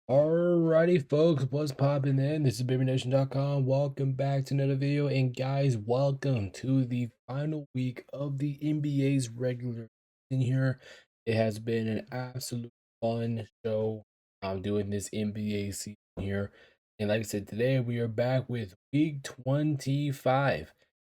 Alrighty, folks, what's popping in? This is BabyNation.com. Welcome back to another video, and guys, welcome to the final week of the NBA's regular season here. It has been an absolute fun show. I'm doing this NBA season here, and like I said, today we are back with week 25.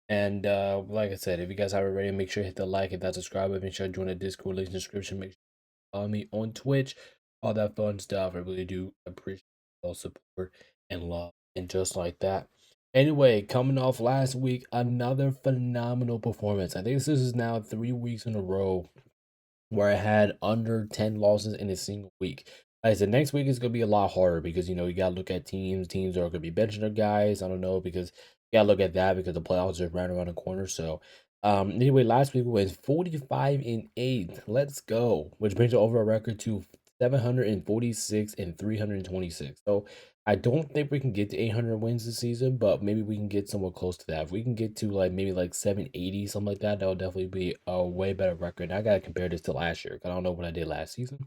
And like I said, if you guys haven't already, make sure to hit the like, hit that subscribe button, make sure to join the Discord link in the description. Make sure to follow me on Twitch, all that fun stuff. I really do appreciate all support and love, and just like that. Anyway, coming off last week, another phenomenal performance. I think this is now 3 weeks in a row where I had under 10 losses in a single week. Like I said, next week is going to be a lot harder because, you got to look at teams. Teams are going to be benching their guys. I don't know, because you got to look at that because the playoffs are right around the corner. So, anyway, last week we went 45-8. Let's go, which brings the overall record to 746 and 326. So, I don't think we can get to 800 wins this season, but maybe we can get somewhere close to that. If we can get to maybe 780, something like that, that would definitely be a way better record. I gotta compare this to last year because I don't know what I did last season.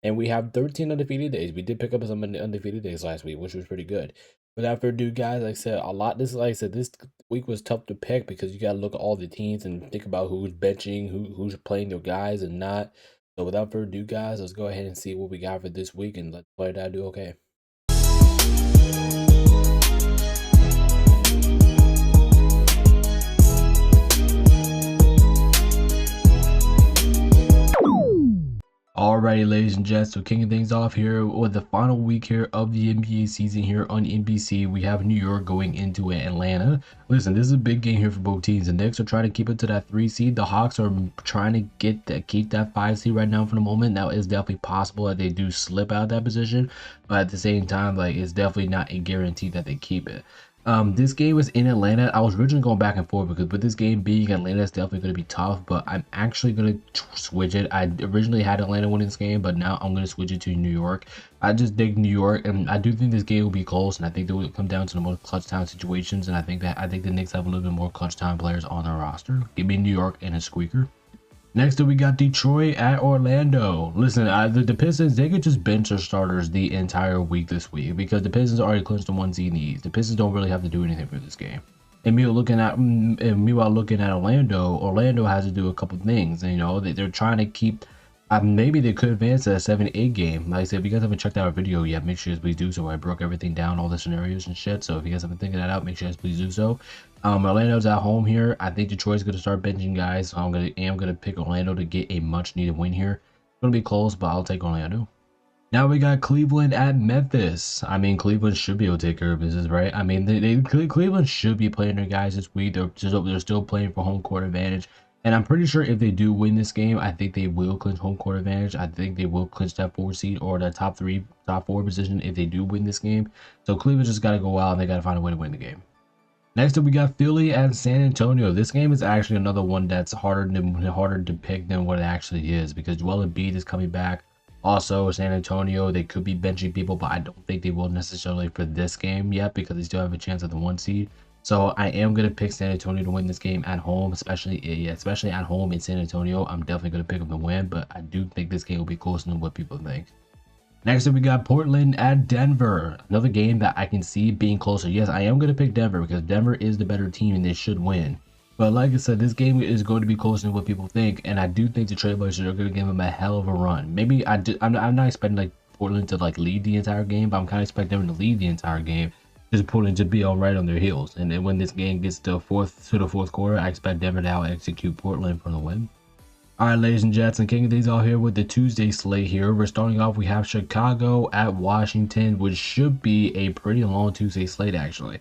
And we have 13 undefeated days. We did pick up some undefeated days last week, which was pretty good. Without further ado, guys, like I said, a lot. This, like I said, this week was tough to pick because you gotta look at all the teams and think about who's benching, who's playing their guys and not. So without further ado, guys, let's go ahead and see what we got for this week, and let's play that. Do okay. Alrighty, ladies and gents, so kicking things off here with the final week here of the NBA season here on NBC. We have New York going into Atlanta. Listen, this is a big game here for both teams. The Knicks are trying to keep it to that 3 seed. The Hawks are trying to keep that 5 seed right now for the moment. Now, it's definitely possible that they do slip out of that position, but at the same time, it's definitely not a guarantee that they keep it. This game was in Atlanta. I was originally going back and forth because with this game being Atlanta, it's definitely going to be tough, but I'm actually going to switch it. I originally had Atlanta winning this game, but now I'm going to switch it to New York. I just dig New York, and I do think this game will be close, and I think it will come down to the most clutch time situations, and I think the Knicks have a little bit more clutch time players on their roster. Give me New York and a squeaker. Next up, we got Detroit at Orlando. Listen, the Pistons, they could just bench their starters the entire week this week because the Pistons already clinched the 1 seed in the East. The Pistons don't really have to do anything for this game. And meanwhile, looking at Orlando has to do a couple things. They're trying to keep. Maybe they could advance to a 7-8 game. Like I said, if you guys haven't checked out our video yet, make sure you please do so. I broke everything down, all the scenarios and shit. So if you guys haven't thinking that out, make sure you please do so. Orlando's at home here. I think Detroit's going to start benching guys. So I'm gonna pick Orlando to get a much needed win here. It's gonna be close, but I'll take Orlando. Now we got Cleveland at Memphis. I mean, Cleveland should be able to take care of business, right? I mean, Cleveland should be playing their guys this week. They're still playing for home court advantage. And I'm pretty sure if they do win this game, I think they will clinch home court advantage. I think they will clinch that 4 seed or that top 4 position if they do win this game. So Cleveland just got to go out and they got to find a way to win the game. Next up, we got Philly and San Antonio. This game is actually another one that's harder to pick than what it actually is because Joel Embiid is coming back. Also, San Antonio, they could be benching people, but I don't think they will necessarily for this game yet because they still have a chance at the 1 seed. So I am going to pick San Antonio to win this game at home, especially at home in San Antonio. I'm definitely going to pick them to win, but I do think this game will be closer than what people think. Next up, we got Portland at Denver. Another game that I can see being closer. Yes, I am going to pick Denver because Denver is the better team and they should win. But like I said, this game is going to be closer than what people think, and I do think the Trailblazers are going to give them a hell of a run. Maybe I'm not expecting Portland to lead the entire game, but I'm kind of expecting them to lead the entire game. Just Portland to be all right on their heels, and then when this game gets to the fourth quarter, I expect Denver to out execute Portland for the win. All right, ladies and gents, and kicking things off here with the Tuesday slate here. We're starting off. We have Chicago at Washington, which should be a pretty long Tuesday slate actually.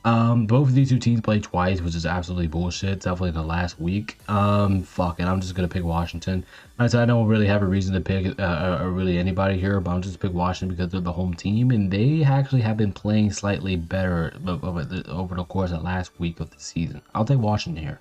Both of these two teams played twice, which is absolutely bullshit. Definitely the last week. Fuck it, I'm just gonna pick Washington. I don't really have a reason to pick really anybody here, but I'm just pick Washington because they're the home team, and they actually have been playing slightly better over the course of last week of the season. I'll take Washington here.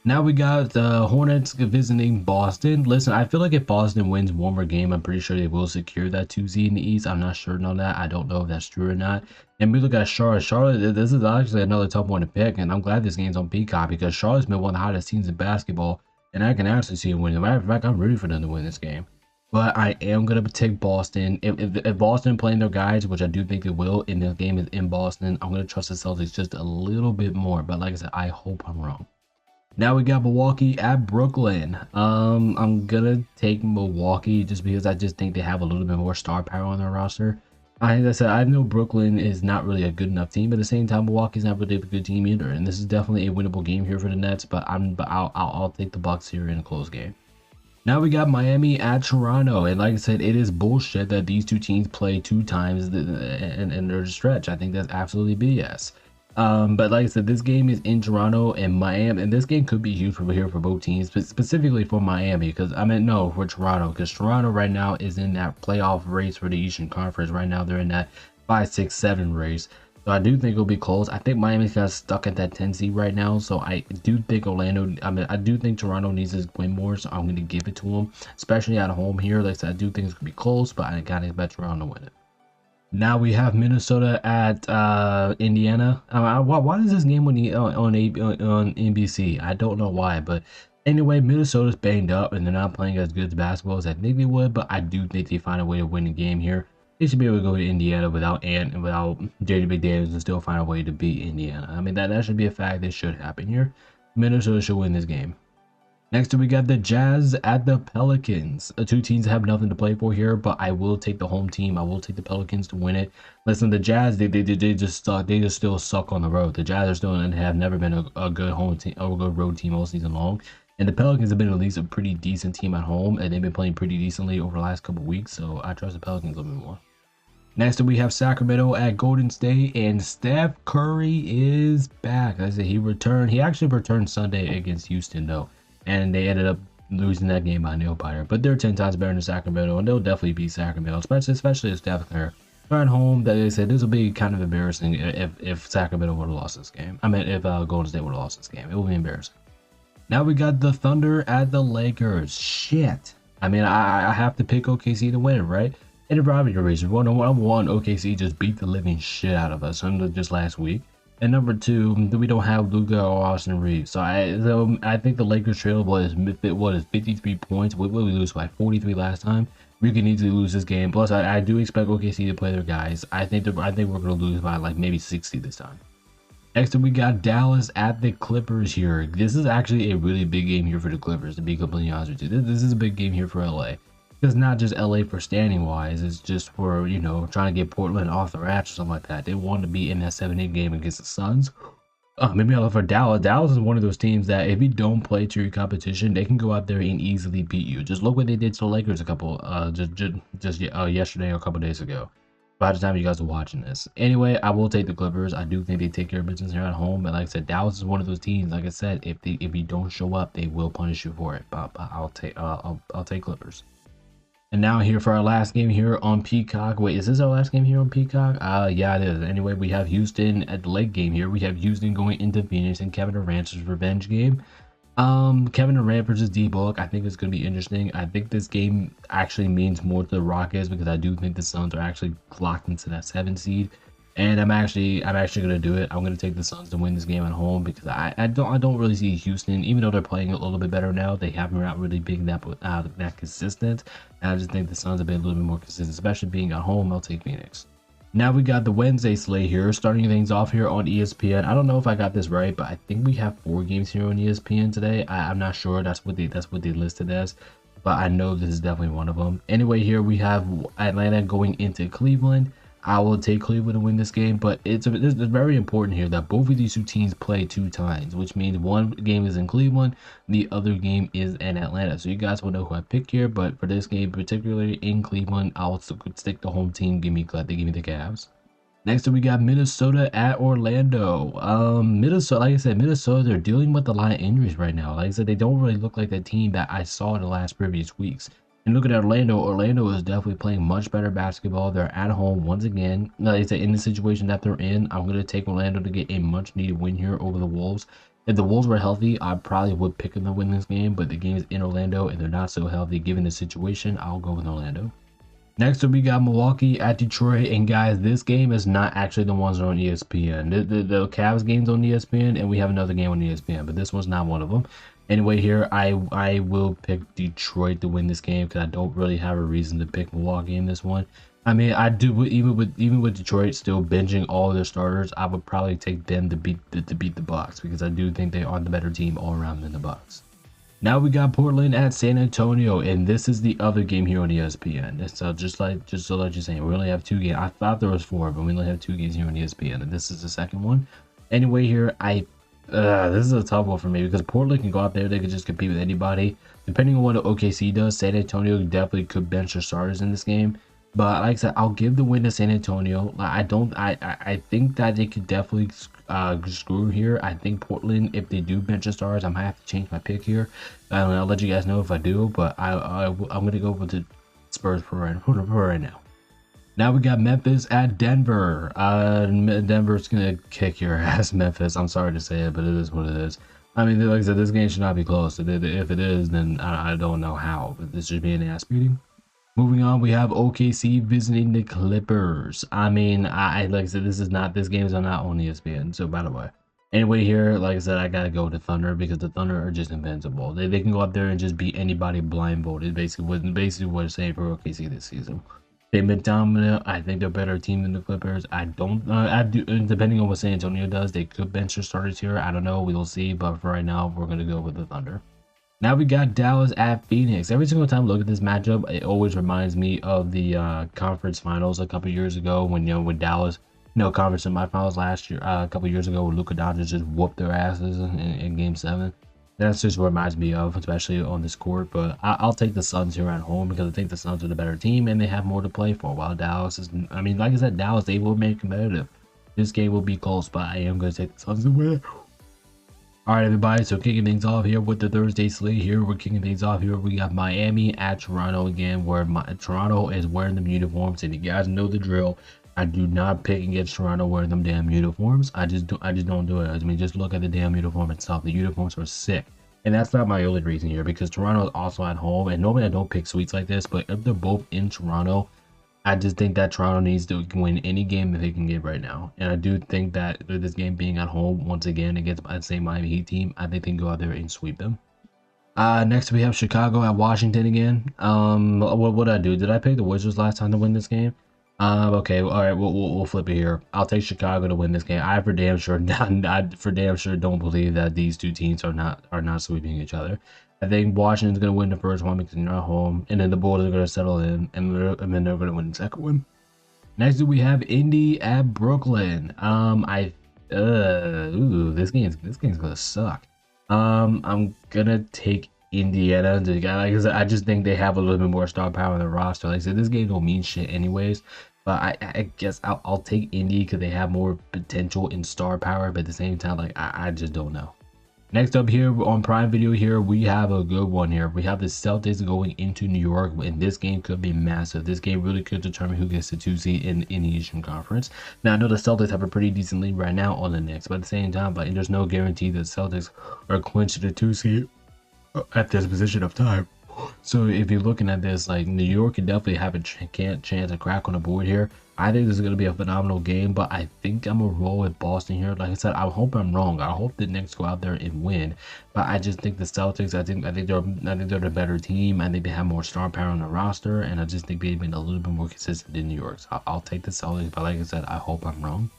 Now we got the Hornets visiting Boston. Listen, I feel like if Boston wins one more game, I'm pretty sure they will secure that 2 seed in the East. I'm not sure on that. I don't know if that's true or not. And we look at Charlotte. Charlotte, this is actually another tough one to pick, and I'm glad this game's on Peacock because Charlotte's been one of the hottest teams in basketball, and I can actually see them winning. As a matter of fact, I'm rooting for them to win this game. but I am gonna take Boston. If Boston playing their guys, which I do think they will, and the game is in Boston, I'm gonna trust the Celtics just a little bit more. But like I said, I hope I'm wrong. Now we got Milwaukee at Brooklyn. I'm gonna take Milwaukee just because I just think they have a little bit more star power on their roster. Like I said, I know Brooklyn is not really a good enough team, but at the same time, Milwaukee's not really a good team either. And this is definitely a winnable game here for the Nets. But I'll take the Bucks here in a close game. Now we got Miami at Toronto, and like I said, it is bullshit that these two teams play 2 times in their stretch. I think that's absolutely BS. But like I said, this game is in Toronto and Miami, and this game could be huge for here for both teams, but specifically for Miami, because I mean no, for Toronto, because Toronto right now is in that playoff race for the Eastern Conference. Right now they're in that 5, 6, 7 race. So I do think it'll be close. I think Miami's kind of stuck at that 10 seed right now. So I do think I do think Toronto needs to win more. So I'm going to give it to them, especially at home here. Like I said, I do think it's going to be close, but I got to expect Toronto to win it. Now we have Minnesota at Indiana. Why is this game on NBC? I don't know why, but anyway, Minnesota's banged up and they're not playing as good as basketball as I think they would, but I do think they find a way to win the game here. They should be able to go to Indiana without Ant and without JD McDaniels and still find a way to beat Indiana. I mean, that should be a fact that should happen here. Minnesota should win this game. Next, we got the Jazz at the Pelicans. The two teams have nothing to play for here, but I will take the home team. I will take the Pelicans to win it. Listen, the Jazz, they just suck. They just still suck on the road. The Jazz are still and have never been a good home team or a good road team all season long. And the Pelicans have been at least a pretty decent team at home, and they've been playing pretty decently over the last couple weeks. So I trust the Pelicans a little bit more. Next, we have Sacramento at Golden State, and Steph Curry is back. Like I said, he returned. He actually returned Sunday against Houston, though, and they ended up losing that game by nail biter. But they're 10 times better than Sacramento, and they'll definitely beat Sacramento, especially if Steph Curry. They're at home. That they said this will be kind of embarrassing if Sacramento would have lost this game. I mean, if Golden State would have lost this game, it would be embarrassing. Now we got the Thunder at the Lakers. Shit. I mean, I have to pick OKC to win, right? In the rivalry race, one, OKC just beat the living shit out of us just last week. And number 2, we don't have Luka or Austin Reeves. So I think the Lakers trail was 53 points. We lose by 43 last time. We can easily lose this game. Plus, I do expect OKC to play their guys. I think we're gonna lose by like maybe 60 this time. Next up, we got Dallas at the Clippers here. This is actually a really big game here for the Clippers, to be completely honest with you. This is a big game here for LA. It's not just LA for standing wise, it's just for, you know, trying to get Portland off the rats or something like that. They want to be in that 7-8 game against the Suns. Maybe I'll look for Dallas. Dallas is one of those teams that if you don't play to your competition, they can go out there and easily beat you. Just look what they did to the Lakers yesterday or a couple days ago. By the time you guys are watching this. Anyway, I will take the Clippers. I do think they take care of business here at home. But like I said, Dallas is one of those teams. Like I said, if you don't show up, they will punish you for it. But I'll take Clippers. And now here for our last game here on Peacock. Wait, is this our last game here on Peacock? Yeah, it is. Anyway, we have Houston at the late game here. We have Houston going into Phoenix and Kevin Durant's revenge game. Kevin Durant versus D-Book. I think it's going to be interesting. I think this game actually means more to the Rockets because I do think the Suns are actually locked into that 7 seed. And I'm actually gonna do it. I'm gonna take the Suns to win this game at home because I don't really see Houston, even though they're playing a little bit better now. They haven't been out really big that consistent. And I just think the Suns have been a little bit more consistent, especially being at home. I'll take Phoenix. Now we got the Wednesday slate here, starting things off here on ESPN. I don't know if I got this right, but I think we have 4 games here on ESPN today. I'm not sure. That's what they listed as, but I know this is definitely one of them. Anyway, here we have Atlanta going into Cleveland. I will take Cleveland to win this game, but it's very important here that both of these two teams play 2 times, which means one game is in Cleveland, the other game is in Atlanta. So you guys will know who I pick here, but for this game, particularly in Cleveland, I'll stick the home team. Give me the Cavs. Next up, we got Minnesota at Orlando. Minnesota, like I said, Minnesota, they're dealing with a lot of injuries right now. Like I said, they don't really look like the team that I saw in the last previous weeks. And look at Orlando. Orlando is definitely playing much better basketball. They're at home once again. Like I said, in the situation that they're in, I'm going to take Orlando to get a much needed win here over the Wolves. If the Wolves were healthy, I probably would pick them to win this game, but the game is in Orlando and they're not so healthy. Given the situation, I'll go with Orlando. Next up, we got Milwaukee at Detroit, and guys, this game is not actually the ones that are on ESPN. The Cavs game's on ESPN, and we have another game on ESPN, but this one's not one of them. Anyway, here I will pick Detroit to win this game because I don't really have a reason to pick Milwaukee in this one. I mean, I do even with Detroit still benching all their starters, I would probably take them to beat the Bucks because I do think they are the better team all around than the Bucks. Now we got Portland at San Antonio, and this is the other game here on ESPN. So just to let you say, we only have 2 games. I thought there was 4, but we only have 2 games here on ESPN, and this is the second one. Anyway, here this is a tough one for me because Portland can go out there, they could just compete with anybody. Depending on what OKC does, San Antonio definitely could bench their starters in this game. But like I said, I'll give the win to San Antonio. I think that they could definitely screw here. I think Portland, if they do bench the stars, I might have to change my pick here. I'll let you guys know if I do, but I'm gonna go with the Spurs for right now. Now we got Memphis at Denver. Denver's gonna kick your ass, Memphis. I'm sorry to say it, but it is what it is. I mean, like I said, this game should not be close. If it is, then I don't know how, but this should be an ass beating. Moving on, we have OKC visiting the Clippers. I mean, like I said, this game is not on ESPN. So by the way, anyway, here, like I said, I gotta go to Thunder because the Thunder are just invincible. They can go up there and just beat anybody blindfolded. Basically what it's saying for OKC this season. They've been dominant. I think they're a better team than the Clippers. I do, depending on what San Antonio does, they could bench their starters here. I don't know. We'll see. But for right now, we're gonna go with the Thunder. Now we got Dallas at Phoenix. Every single time I look at this matchup, it always reminds me of the conference finals a couple years ago when when Dallas, conference semifinals last year, a couple years ago, when Luka Doncic just whooped their asses in Game 7. That's just what it reminds me of, especially on this court. But I'll take the Suns here at home because I think the Suns are the better team and they have more to play for. While Dallas is, I mean, like I said, Dallas, they will make it competitive. This game will be close, but I am going to take the Suns to win. All right, everybody, so kicking things off here with the Thursday slate here. We're kicking things off here. We got Miami at Toronto again, where Toronto is wearing them uniforms, and you guys know the drill. I do not pick against Toronto wearing them damn uniforms. I just don't do it. I mean, just look at the damn uniform itself. The uniforms are sick. And that's not my only reason here, because Toronto is also at home, and normally I don't pick sweets like this, but if they're both in Toronto, I just think that Toronto needs to win any game that they can get right now. And I do think that with this game being at home, once again, against the same Miami Heat team, I think they can go out there and sweep them. Next we have Chicago at Washington again. What did I do? Did I pick the Wizards last time to win this game? Okay, all right, we'll flip it here. I'll take Chicago to win this game. I for damn sure don't believe that these two teams are not sweeping each other. I think Washington's gonna win the first one because they're not home, and then the Bulls are gonna settle in, and then they're gonna win the second one. Next, we have Indy at Brooklyn. This game's gonna suck. I'm gonna take Indiana. Like I said, I just think they have a little bit more star power on the roster. Like I said, this game don't mean shit anyways. But I guess I'll take Indy because they have more potential in star power. But at the same time, like I just don't know. Next up here on Prime Video here, we have a good one here. We have the Celtics going into New York, and this game could be massive. This game really could determine who gets the 2 seed in the Eastern Conference. Now, I know the Celtics have a pretty decent lead right now on the Knicks, but at the same time, like, there's no guarantee that Celtics are clinching the 2 seed at this position of time. So if you're looking at this, like, New York can definitely have a chance to crack on the board here. I think this is going to be a phenomenal game, but I think I'm going to roll with Boston here. Like I said, I hope I'm wrong. I hope the Knicks go out there and win. But I just think the Celtics, I think they're the better team. I think they have more star power on the roster, and I just think they've been a little bit more consistent than New York. So I'll take the Celtics, but like I said, I hope I'm wrong.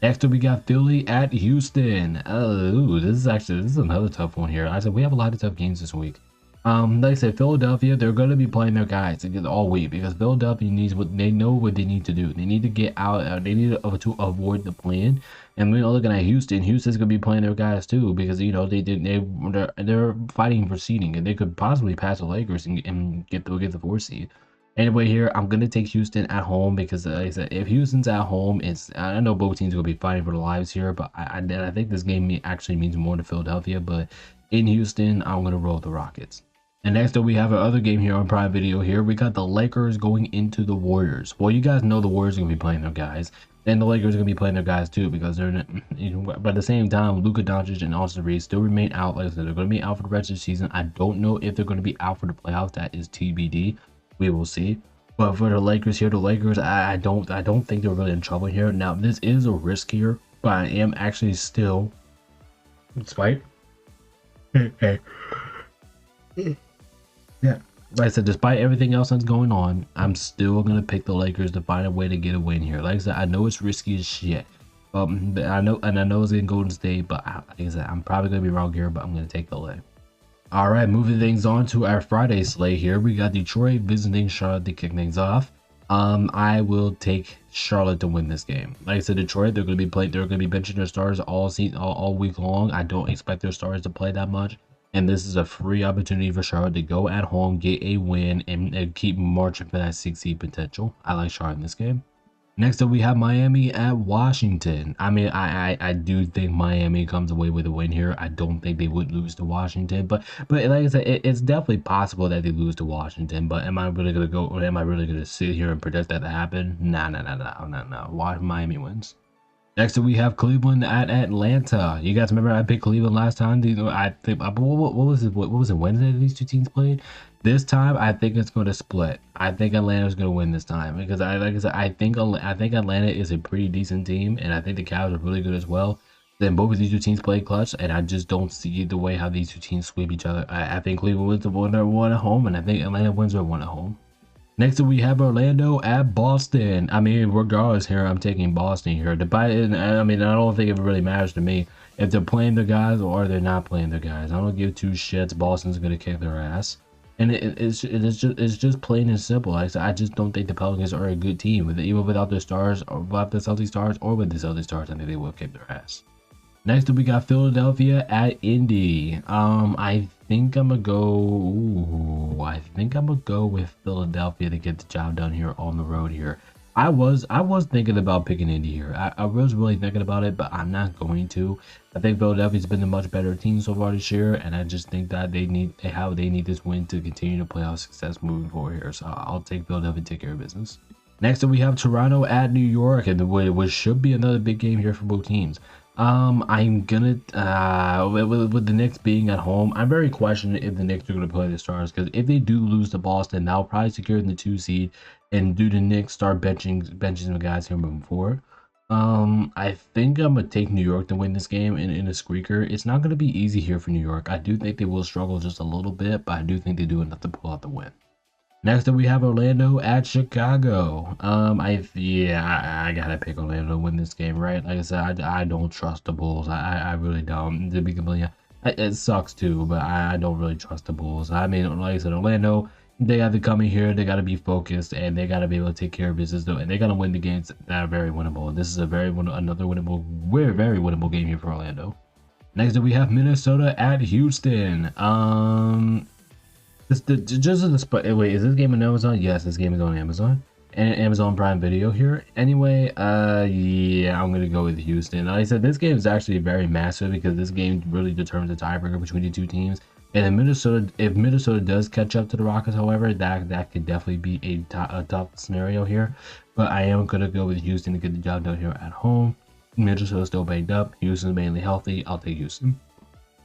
Next up, we got Philly at Houston. This is another tough one here. I said we have a lot of tough games this week. Like I said, Philadelphia, they're going to be playing their guys all week because Philadelphia needs what they know what they need to do. They need to get out. They need to avoid the plan. And we're looking at Houston. Houston's going to be playing their guys too because they're fighting for seeding and they could possibly pass the Lakers and get the 4 seed. Anyway, here I'm gonna take Houston at home because, like I said, if Houston's at home, I know both teams are gonna be fighting for their lives here, but I think this game actually means more to Philadelphia. But in Houston, I'm gonna roll the Rockets. And next up, we have our other game here on Prime Video here. We got the Lakers going into the Warriors. Well, you guys know the Warriors are going to be playing their guys. And the Lakers are going to be playing their guys too because they're, but at the same time, Luka Doncic and Austin Reeves still remain out. Like I said, they're going to be out for the rest of the season. I don't know if they're going to be out for the playoffs. That is TBD. We will see. But for the Lakers here, I don't think they're really in trouble here. Now, this is a risk here, but I am actually still, despite Yeah. Like I said, despite everything else that's going on, I'm still gonna pick the Lakers to find a way to get a win here. Like I said, I know it's risky as shit. I know it's in Golden State, but like I said, I'm probably gonna be wrong here, but I'm gonna take the lay. All right, moving things on to our Friday slate here. We got Detroit visiting Charlotte to kick things off. I will take Charlotte to win this game. Like I said, Detroit, they're gonna be benching their stars all week long. I don't expect their stars to play that much. And this is a free opportunity for Charlotte to go at home, get a win, and keep marching for that 6 seed potential. I like Charlotte in this game. Next up, we have Miami at Washington. I mean, I do think Miami comes away with a win here. I don't think they would lose to Washington, but like I said, it's definitely possible that they lose to Washington. But am I really gonna go? Or am I really gonna sit here and predict that to happen? Nah. Miami wins. Next up, we have Cleveland at Atlanta. You guys remember I picked Cleveland last time? I think what was it? What was it? Wednesday these two teams played. This time, I think it's going to split. I think Atlanta's going to win this time because like I said, I think Atlanta is a pretty decent team, and I think the Cavs are really good as well. Then both of these two teams play clutch, and I just don't see the way how these two teams sweep each other. I think Cleveland wins the one at home, and I think Atlanta wins their one at home. Next up, we have Orlando at Boston. I mean, regardless here, I'm taking Boston here. I mean, I don't think it really matters to me if they're playing their guys or they're not playing their guys. I don't give two shits. Boston's going to kick their ass. And it's just plain and simple. Like I said, I just don't think the Pelicans are a good team. Even without their stars, or without the Celtics stars, or with the Celtics stars, I think they will kick their ass. Next up, we got Philadelphia at Indy. I think I'm gonna go. I think I'm gonna go with Philadelphia to get the job done here on the road here. I was thinking about picking Indy here. I was really thinking about it, but I'm not going to. I think Philadelphia's been a much better team so far this year, and I just think that they need this win to continue to playoff success moving forward here. So I'll take Philadelphia to take care of business. Next up, we have Toronto at New York, and which should be another big game here for both teams. I'm gonna with the Knicks being at home, I'm very questioning if the Knicks are gonna play the Stars, because if they do lose to Boston, they'll probably secure the 2 seed, and do the Knicks start benching the guys here moving forward. I think I'm gonna take New York to win this game in a squeaker. It's not gonna be easy here for New York. I do think they will struggle just a little bit, but I do think they do enough to pull out the win. Next up, we have Orlando at Chicago. I gotta pick Orlando to win this game, right? Like I said, I don't trust the Bulls. I really don't. To be completely, it sucks too, but I don't really trust the Bulls. I mean, like I said, Orlando, they got to come in here. They got to be focused, and they got to be able to take care of business, though, and they got to win the games that are very winnable. And this is another winnable, very winnable game here for Orlando. Next up, we have Minnesota at Houston. Wait, is this game on Amazon? Yes, this game is on Amazon and Amazon Prime Video here. Anyway, yeah, I'm gonna go with Houston. Like I said, this game is actually very massive because this game really determines the tiebreaker between the two teams. And if Minnesota does catch up to the Rockets, however, that could definitely be a tough scenario here. But I am gonna go with Houston to get the job done here at home. Minnesota's still banged up. Houston's mainly healthy. I'll take Houston.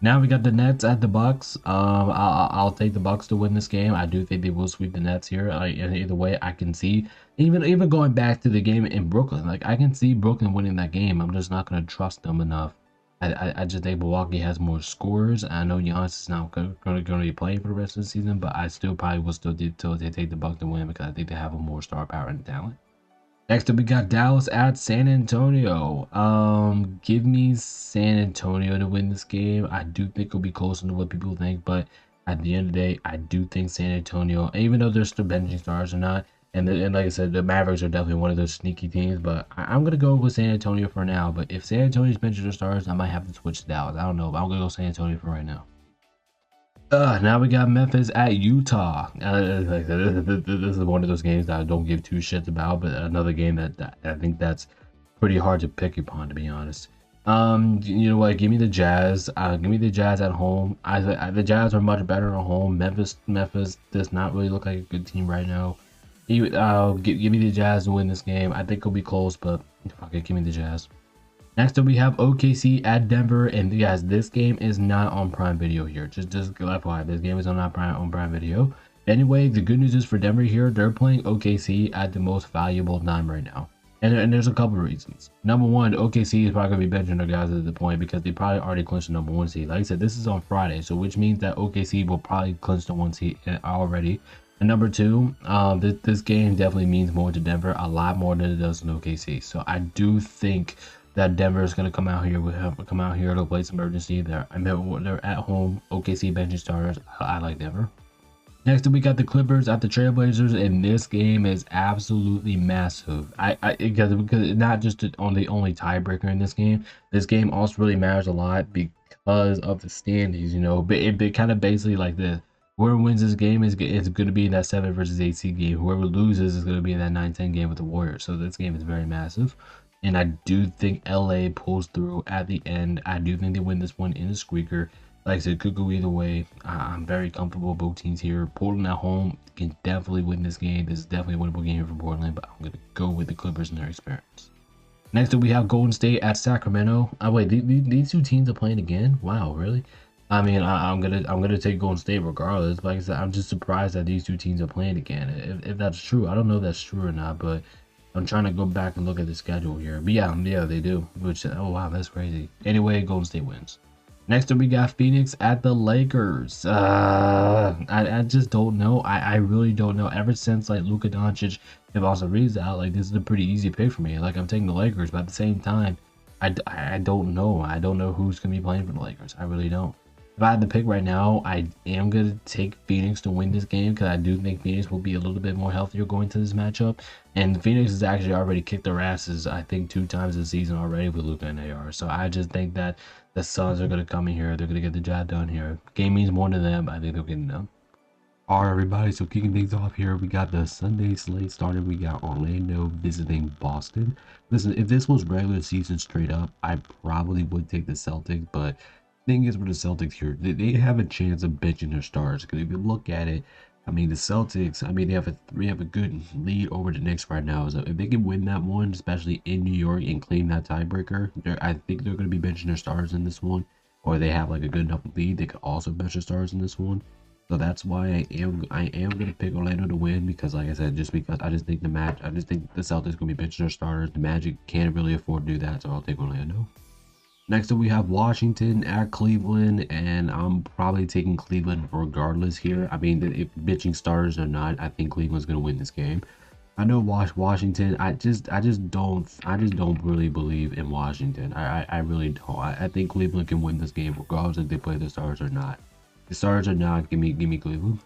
Now we got the Nets at the Bucks. I'll take the Bucks to win this game. I do think they will sweep the Nets here. Either way, I can see even going back to the game in Brooklyn. Like I can see Brooklyn winning that game. I'm just not gonna trust them enough. I just think Milwaukee has more scores. I know Giannis is not going to be playing for the rest of the season, but I still probably will still take the Bucks to win because I think they have a more star power and talent. Next up, we got Dallas at San Antonio. Give me San Antonio to win this game. I do think it'll be closer to what people think, but at the end of the day, I do think San Antonio, even though they're still benching stars or not, and like I said, the Mavericks are definitely one of those sneaky teams, but I'm gonna go with San Antonio for now. But if San Antonio's benching their stars, I might have to switch to Dallas. I don't know, but I'm gonna go San Antonio for right now. Now we got Memphis at Utah. This is one of those games that I don't give two shits about, but another game that I think that's pretty hard to pick upon, to be honest. You know what? Give me the Jazz. Give me the Jazz at home. The Jazz are much better at home. Memphis does not really look like a good team right now. Give me the Jazz to win this game. I think it'll be close, but fuck it, give me the Jazz. Next up, we have OKC at Denver, and guys, this game is not on Prime Video here. Just FYI, this game is on Prime Video. Anyway, the good news is for Denver here, they're playing OKC at the most valuable time right now. And there's a couple of reasons. Number one, OKC is probably going to be benching their guys at the point because they probably already clinched the number 1 seed. Like I said, this is on Friday, so which means that OKC will probably clinch the 1 seed already. And number two, this game definitely means more to Denver, a lot more than it does in OKC. So I do think that Denver is going to come out here to play some urgency. They're at home. OKC benching starters. I like Denver. Next up, we got the Clippers at the Trailblazers, and this game is absolutely massive. Because not just the only tiebreaker in this game. This game also really matters a lot because of the standings, you know. But it kind of basically like this: whoever wins this game is going to be in that 7 versus 8 seed game. Whoever loses is going to be in that 9-10 game with the Warriors. So this game is very massive, and I do think LA pulls through at the end. I do think they win this one in a squeaker. Like I said, could go either way. I'm very comfortable with both teams here. Portland at home can definitely win this game. This is definitely a winnable game here for Portland, but I'm going to go with the Clippers and their experience. Next up, we have Golden State at Sacramento. Wait, these two teams are playing again? Wow, really? I mean, I'm gonna take Golden State regardless. Like I said, I'm just surprised that these two teams are playing again. If that's true, I don't know if that's true or not, but I'm trying to go back and look at the schedule here. But yeah, they do. Which, oh wow, that's crazy. Anyway, Golden State wins. Next up, we got Phoenix at the Lakers. I just don't know. I really don't know. Ever since like Luka Doncic and also Reeves out, like this is a pretty easy pick for me. Like I'm taking the Lakers, but at the same time, I don't know. I don't know who's gonna be playing for the Lakers. I really don't. If I had to pick right now, I am gonna take Phoenix to win this game because I do think Phoenix will be a little bit more healthier going to this matchup. And Phoenix has actually already kicked their asses, I think, 2 times this season already with Luka and AR. So I just think that the Suns are going to come in here. They're going to get the job done here. Game means more to them. I think they'll get it done. All right, everybody. So kicking things off here, we got the Sunday slate started. We got Orlando visiting Boston. Listen, if this was regular season straight up, I probably would take the Celtics. But the thing is with the Celtics here, they have a chance of benching their stars. Because if you look at it, I mean, the Celtics, I mean, they have a good lead over the Knicks right now. So if they can win that one, especially in New York, and claim that tiebreaker, I think they're going to be benching their stars in this one. Or they have like a good enough lead, they could also bench their stars in this one. So that's why I am going to pick Orlando to win, because like I said, just because I just think the Celtics going to be benching their starters. The Magic can't really afford to do that, so I'll take Orlando. Next up, we have Washington at Cleveland, and I'm probably taking Cleveland regardless here. I mean, if bitching starters or not, I think Cleveland's gonna win this game. I know Washington. I just don't really believe in Washington. I really don't. I think Cleveland can win this game regardless if they play the Stars or not. The Stars or not, give me Cleveland.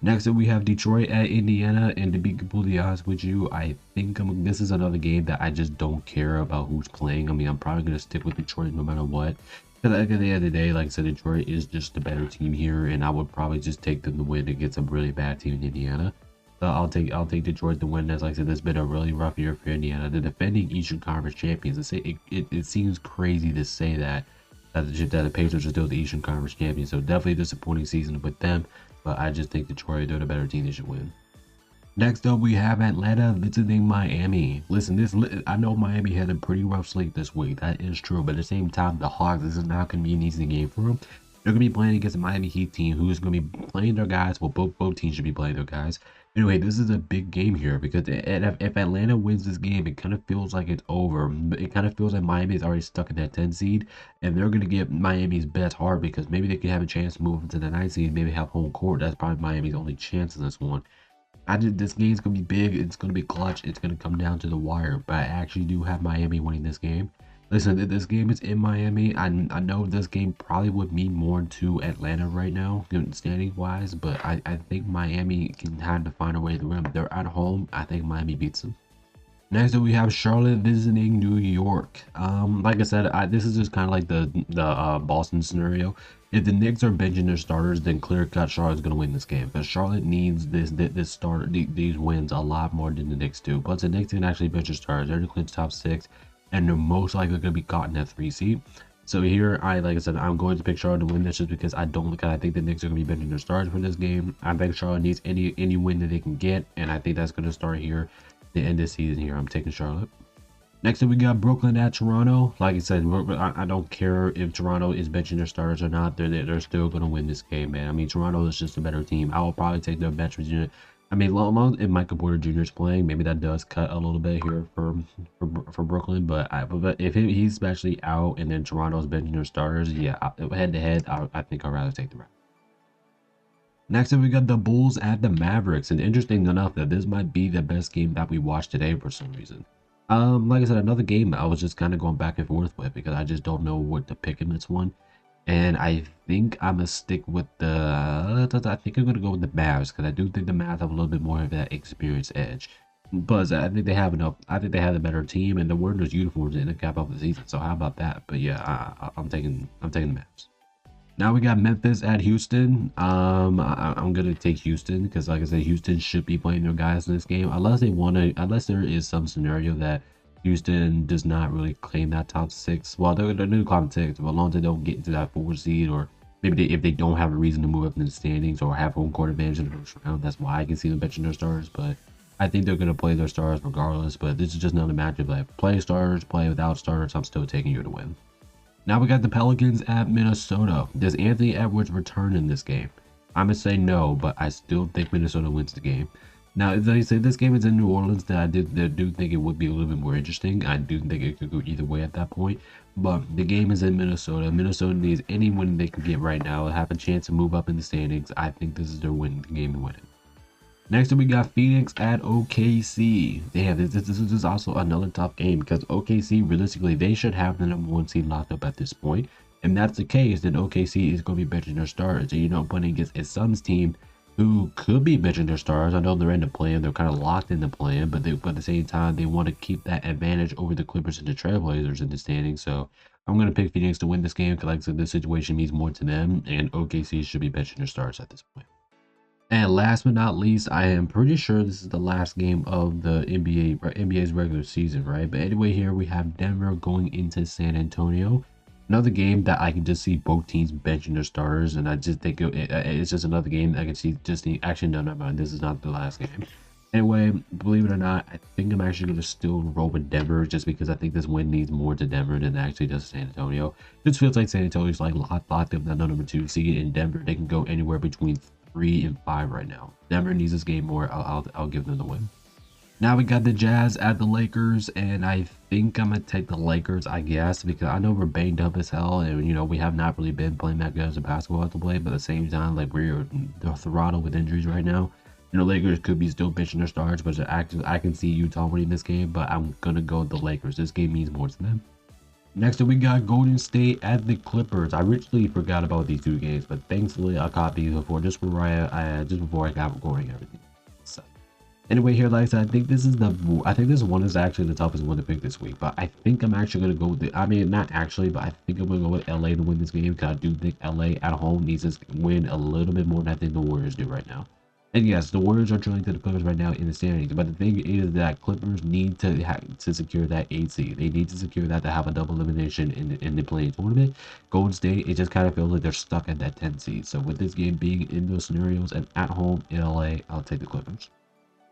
Next up, we have Detroit at Indiana, and to be completely honest with you, I think this is another game that I just don't care about who's playing. I mean, I'm probably going to stick with Detroit no matter what. Because at the end of the day, like I said, Detroit is just the better team here, and I would probably just take them to win against a really bad team in Indiana. So I'll take Detroit to win. As like I said, it's been a really rough year for Indiana. The defending Eastern Conference champions. It seems crazy to say that the Pacers are still the Eastern Conference champions. So definitely a disappointing season with them. But I just think Detroit, they're the better team. They should win. Next up, we have Atlanta visiting Miami. Listen, I know Miami had a pretty rough slate this week. That is true. But at the same time, the Hawks, this is not going to be an easy game for them. They're going to be playing against the Miami Heat team, who is going to be playing their guys. Well, both teams should be playing their guys. Anyway, this is a big game here because if Atlanta wins this game, it kind of feels like it's over. It kind of feels like Miami is already stuck in that 10 seed, and they're going to give Miami's best hard because maybe they can have a chance to move into the 9 seed, maybe have home court. That's probably Miami's only chance in this one. This game's going to be big. It's going to be clutch. It's going to come down to the wire, but I actually do have Miami winning this game. Listen, this game is in Miami. I know this game probably would mean more to Atlanta right now, standing wise, but I think Miami can have to find a way to win. They're at home. I think Miami beats them. Next up, we have Charlotte visiting New York. Like I said, this is just kind of like the Boston scenario. If the Knicks are benching their starters, then clear cut Charlotte's gonna win this game. But Charlotte needs these wins a lot more than the Knicks do. Plus, the Knicks can actually bench their starters. They're to clinch top 6. And they're most likely going to be caught in that 3 seed. So here, like I said, I'm going to pick Charlotte to win this just because I think the Knicks are going to be benching their stars for this game. I think Charlotte needs any win that they can get, and I think that's going to start here, the end of the season here. I'm taking Charlotte. Next up, we got Brooklyn at Toronto. Like I said, I don't care if Toronto is benching their starters or not. They're still going to win this game, man. I mean, Toronto is just a better team. I will probably take their bench unit. I mean, long if Michael Porter Jr. is playing, maybe that does cut a little bit here for Brooklyn. But if he's especially out and then Toronto's benching their starters, yeah, head to head, I think I'd rather take the Raptors. Next up, we got the Bulls at the Mavericks, and interesting enough that this might be the best game that we watched today for some reason. Like I said, another game I was just kind of going back and forth with because I just don't know what to pick in this one. And I think I'm gonna stick with I think I'm gonna go with the Mavs because I do think the Mavs have a little bit more of that experience edge. But I think they have enough. I think they have a better team, and they're wearing those uniforms in the cap off the season. So how about that? But yeah, I'm taking the Mavs. Now we got Memphis at Houston. I'm gonna take Houston because, like I said, Houston should be playing their guys in this game, unless they want to. Unless there is some scenario that Houston does not really claim that top six. Well, they're going to climb six, but as long as they don't get into that 4 seed, or maybe if they don't have a reason to move up in the standings or have home court advantage in the first round, that's why I can see them benching their stars. But I think they're going to play their stars regardless. But this is just another matchup. Like play starters, play without starters. I'm still taking you to win. Now we got the Pelicans at Minnesota. Does Anthony Edwards return in this game? I'm going to say no, but I still think Minnesota wins the game. Now, as I say, this game is in New Orleans, that I do think it would be a little bit more interesting. I do think it could go either way at that point. But the game is in Minnesota. Minnesota needs any win they can get right now to have a chance to move up in the standings. I think this is their win, the game to win it. Next up, we got Phoenix at OKC. Damn, this is also another tough game because OKC, realistically, they should have the #1 seed locked up at this point. If that's the case, then OKC is going to be benching their stars. And, you know, putting against a Suns team who could be benching their stars. I know they're in the plan. They're kind of locked in the plan, but at the same time, they want to keep that advantage over the Clippers and the Trailblazers in the standing. So I'm going to pick Phoenix to win this game because, like I said, this situation means more to them, and OKC should be benching their stars at this point. And last but not least, I am pretty sure this is the last game of the NBA's regular season, right? But anyway, here we have Denver going into San Antonio. Another game that I can just see both teams benching their starters, and I just think it's just another game I can see actually, no, never mind. This is not the last game. Anyway, believe it or not, I think I'm actually going to still roll with Denver just because I think this win needs more to Denver than it actually does San Antonio. It just feels like San Antonio's like locked up that #2 seed, in Denver they can go anywhere between 3 and 5 right now. Denver needs this game more. I'll give them the win. Now we got the Jazz at the Lakers, and I think I'm gonna take the Lakers, I guess, because I know we're banged up as hell, and you know we have not really been playing that good as a basketball to play. But at the same time, like we're throttled with injuries right now. You know, Lakers could be still pitching their stars, but I can see Utah winning this game. But I'm gonna go with the Lakers. This game means more to them. Next up, we got Golden State at the Clippers. I originally forgot about these two games, but thankfully I caught these before just before I got recording everything. So anyway, here, like I said, I think this one is actually the toughest one to pick this week. But I think I'm actually gonna go with I mean, not actually, but I think I'm gonna go with LA to win this game because I do think LA at home needs to win a little bit more than I think the Warriors do right now. And yes, the Warriors are trailing to the Clippers right now in the standings, but the thing is that Clippers need to secure that 8 seed. They need to secure that to have a double elimination in the play-in tournament. Golden State, it just kind of feels like they're stuck at that 10 seed. So with this game being in those scenarios and at home in LA, I'll take the Clippers.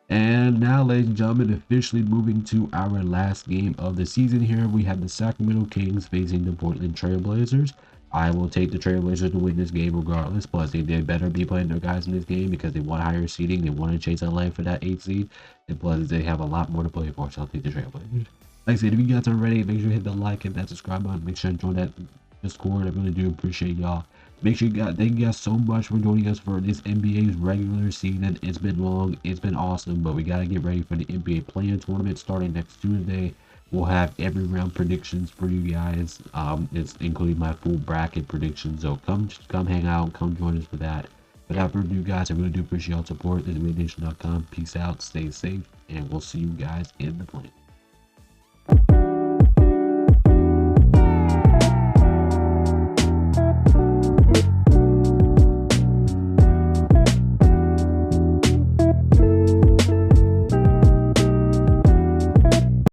And now, ladies and gentlemen, officially moving to our last game of the season here, we have the Sacramento Kings facing the Portland Trail Blazers. I will take the Trailblazers to win this game regardless. Plus, they better be playing their guys in this game because they want higher seeding. They want to chase LA for that 8 seed. And plus, they have a lot more to play for, so I'll take the Trailblazers. Like I said, if you guys aren't ready, make sure you hit the like and that subscribe button. Make sure to join that Discord. I really do appreciate y'all. Make sure thank you guys so much for joining us for this NBA's regular season. It's been long. It's been awesome, but we got to get ready for the NBA play-in tournament starting next Tuesday. We'll have every round predictions for you guys. It's including my full bracket predictions. So come hang out, come join us for that. Without further ado, guys, I really do appreciate y'all support. This is MadeNation.com. Peace out, stay safe, and we'll see you guys in the play.